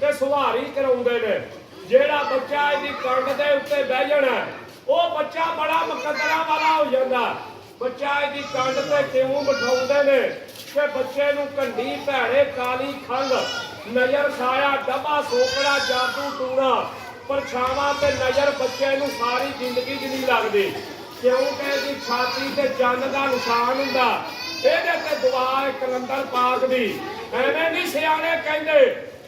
ते सुहारी कराउंदे ने। जेड़ा बच्चा इहदी कंड दे उत्ते बह जाना वो बच्चा बड़ा मुकद्दरा वाला हो जाता। बच्चा इहदी कंड ते क्यों बिठाउंदे ने कि बच्चे नूं कंडी भैड़े काली खंघ नजर साया डब्बा सोकड़ा जादू टूना परछावां ते नजर बच्चे नूं सारी जिंदगी च नहीं लगदी क्योंकि इहदी छाती ते जंग दा निशान हुंदा। इहदे ते दुआ कलंदर पाक दी एवें नहीं सियाणे कहंदे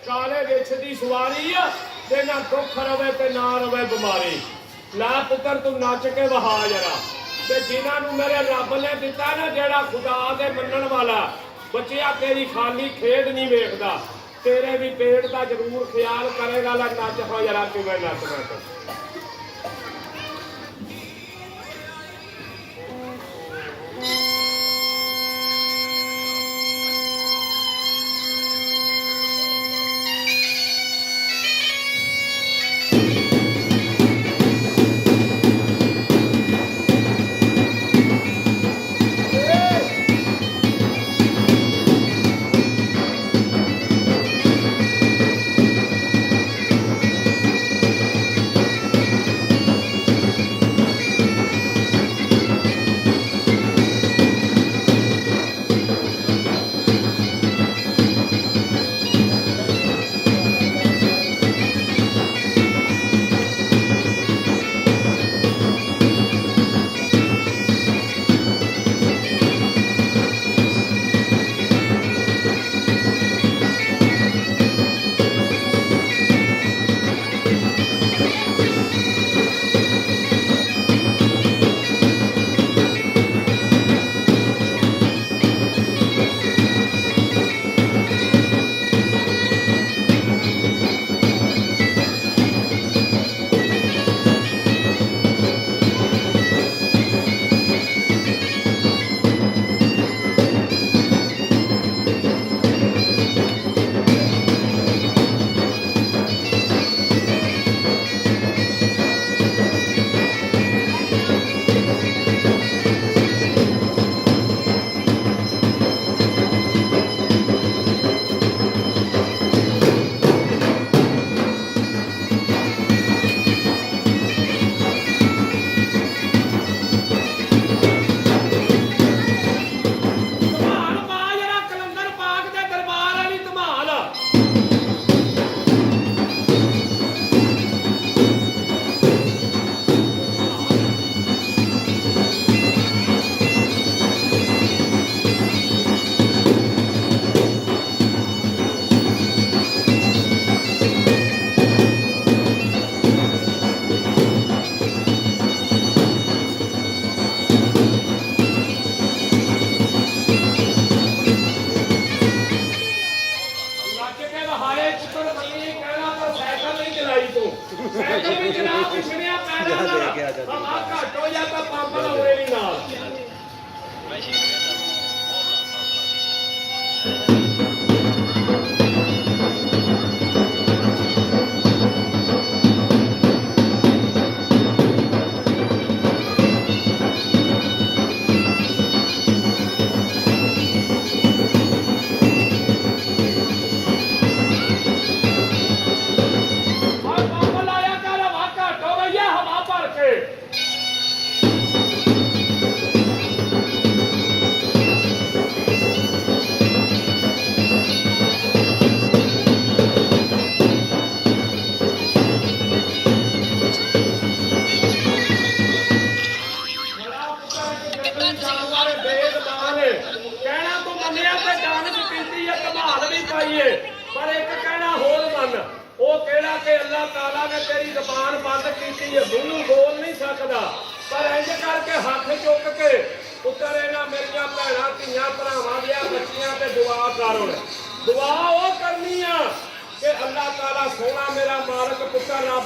काले विछ दी सवारी ते ना दुख रवे ते ना रवे बीमारी। ला पुत्र तू नच के वहा जरा ते जिन्हां नूं मेरे रब ने दिता ना जेड़ा खुदा दे मनण वाला बच्चिया तेरी खाली खेड नहीं वेखदा तेरे भी पेट का जरूर ख्याल करेगा। ला नच हो जरा किवें नचना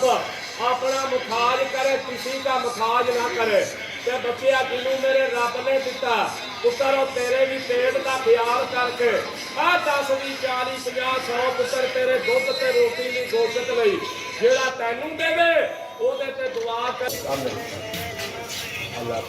तो अपना मुखाज करे किसी का मुखाज ना करे। ते बच्चिया जिन्हों मेरे रब ने दिता पुत्र तेरे भी पेट का ख्याल करके आ 10 20 40 50 100 पुत्र तेरे दुध ते रोटी दी गोशत लई जेड़ा तैनू देवे ओदे ते दुआ कर। अल्लाह